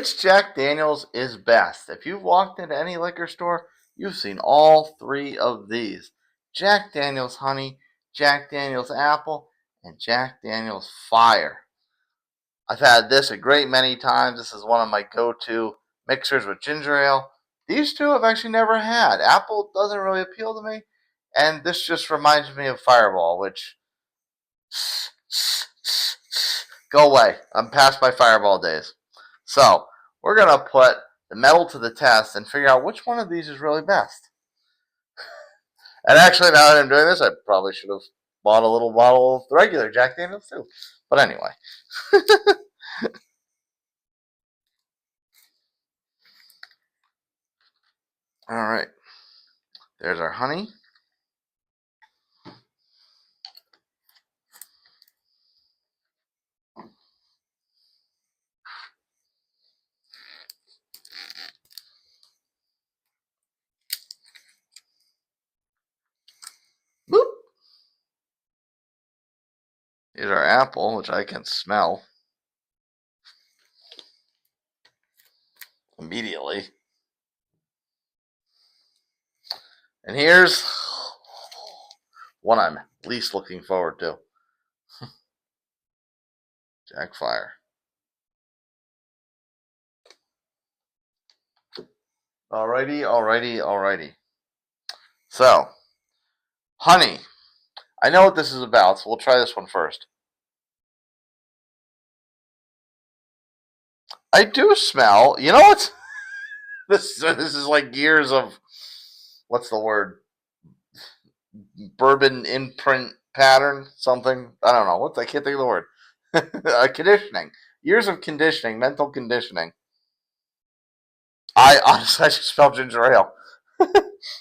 Which Jack Daniels is best? If you've walked into any liquor store, you've seen all three of these. Jack Daniels Honey, Jack Daniels Apple, and Jack Daniels Fire. I've had this a great many times. This is one of my go-to mixers with ginger ale. These two I've actually never had. Apple doesn't really appeal to me, and this just reminds me of Fireball, which go away. I'm past my Fireball days. So we're gonna put the metal to the test and figure out which one of these is really best. And actually, now that I'm doing this, I probably should have bought a little bottle of the regular Jack Daniels too. But anyway. All right. There's our honey. Boop. Here's our apple, which I can smell immediately. And here's one I'm least looking forward to. Jack Fire. Alrighty. So, honey. I know what this is about, so we'll try this one first. I do smell. You know what? This is like years of what's the word? Bourbon imprint pattern, something. I don't know. I can't think of the word. Conditioning. Years of conditioning, mental conditioning. I honestly, I just smell ginger ale.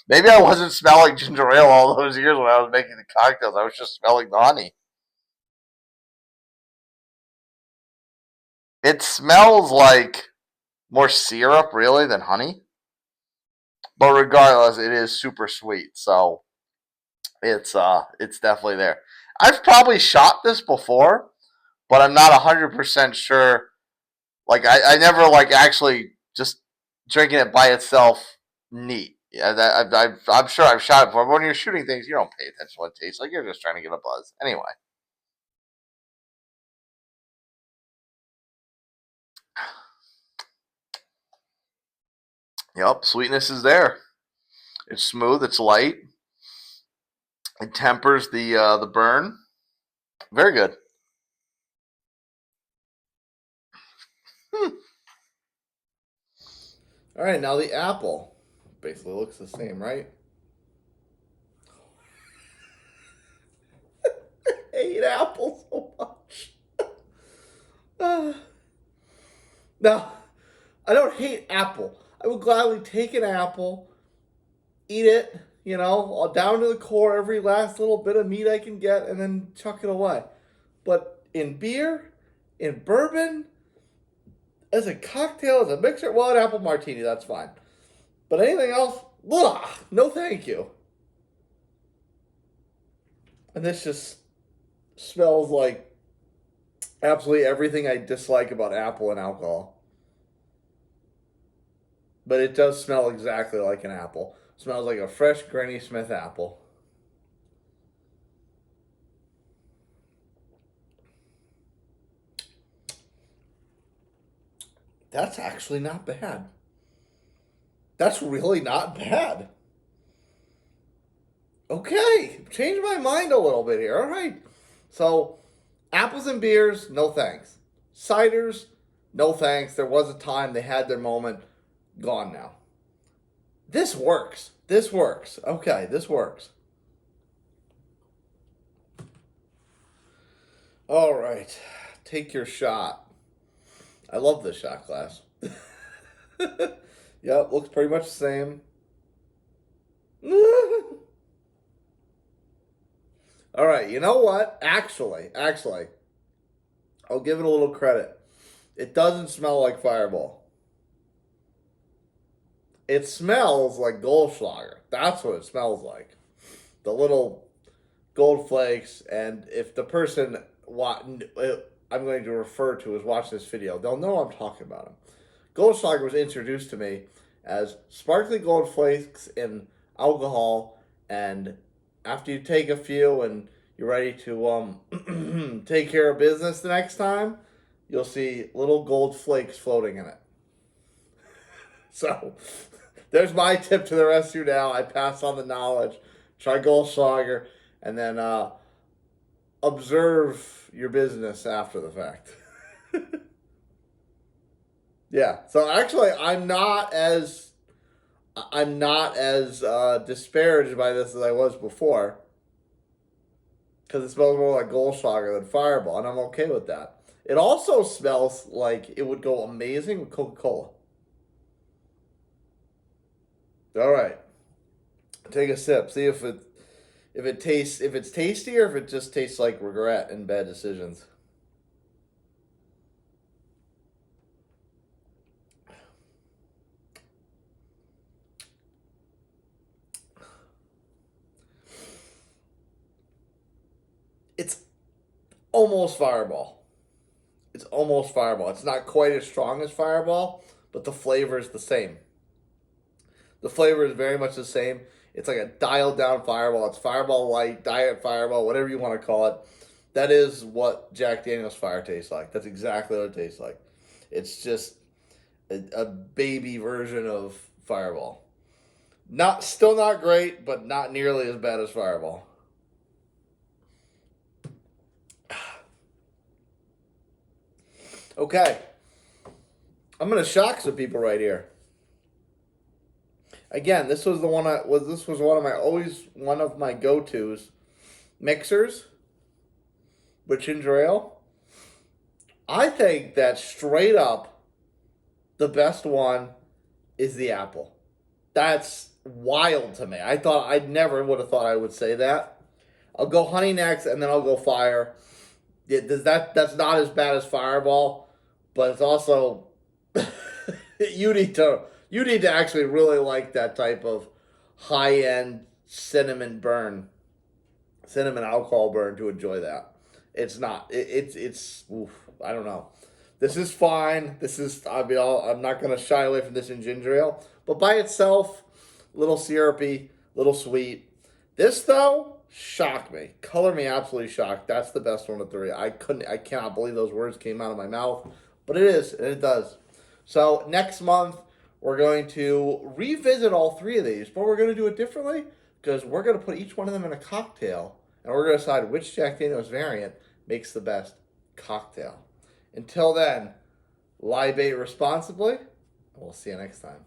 Maybe I wasn't smelling ginger ale all those years when I was making the cocktails. I was just smelling the honey. It smells like more syrup, really, than honey. But regardless, it is super sweet. So it's definitely there. I've probably shot this before, but I'm not 100% sure. Like I never like actually just drinking it by itself neat. Yeah, I'm sure I've shot it before. But when you're shooting things, you don't pay attention to what it tastes like. You're just trying to get a buzz. Anyway, yep, sweetness is there. It's smooth. It's light. It tempers the burn. Very good. Hmm. All right, now the apple basically looks the same, right? I hate apples so much. No, I don't hate apple. I would gladly take an apple, eat it, down to the core, every last little bit of meat I can get, and then chuck it away. But in beer, in bourbon, as a cocktail, as a mixer, well, an apple martini, that's fine. But anything else, ugh, no thank you. And this just smells like absolutely everything I dislike about apple and alcohol. But it does smell exactly like an apple. It smells like a fresh Granny Smith apple. That's actually not bad. That's really not bad. Okay, change my mind a little bit here. All right. So, apples and beers, no thanks. Ciders, no thanks. There was a time they had their moment. Gone now. This works. This works. Okay, this works. All right. Take your shot. I love this shot glass. Yep, looks pretty much the same. All right, you know what? Actually, I'll give it a little credit. It doesn't smell like Fireball. It smells like Goldschlager. That's what it smells like. The little gold flakes, and if the person I'm going to refer to is watching this video, they'll know I'm talking about them. Goldschlager was introduced to me as sparkly gold flakes in alcohol, and after you take a few and you're ready to take care of business the next time, you'll see little gold flakes floating in it. So there's my tip to the rest of you now. I pass on the knowledge. Try Goldschlager, and then observe your business after the fact. Yeah. So actually, I'm not as disparaged by this as I was before, because it smells more like Goldschlager than Fireball, and I'm okay with that. It also smells like it would go amazing with Coca-Cola. All right, take a sip. See if it's tasty, or if it just tastes like regret and bad decisions. It's almost Fireball. It's almost Fireball. It's not quite as strong as Fireball, but the flavor is the same. The flavor is very much the same. It's like a dialed down Fireball. It's Fireball Light, Diet Fireball, whatever you want to call it. That is what Jack Daniel's Fire tastes like. That's exactly what it tastes like. It's just a baby version of Fireball. Still not great, but not nearly as bad as Fireball. Okay, I'm gonna shock some people right here. Again, this was one of my go-tos. Mixers with ginger ale. I think that straight up the best one is the apple. That's wild to me. I never would have thought I would say that. I'll go honey next, and then I'll go fire. That's not as bad as Fireball, but it's also you need to actually really like that type of high end cinnamon alcohol burn to enjoy that. It's not. It's. Oof, I don't know. This is fine. I'm not gonna shy away from this in ginger ale, but by itself, little syrupy, little sweet. This though, shocked me. Color me absolutely shocked. That's the best one of three. I cannot believe those words came out of my mouth, but it is, and it does. So next month we're going to revisit all three of these, but we're going to do it differently, because we're going to put each one of them in a cocktail, and we're going to decide which Jack Daniel's variant makes the best cocktail. Until then, libate responsibly, and we'll see you next time.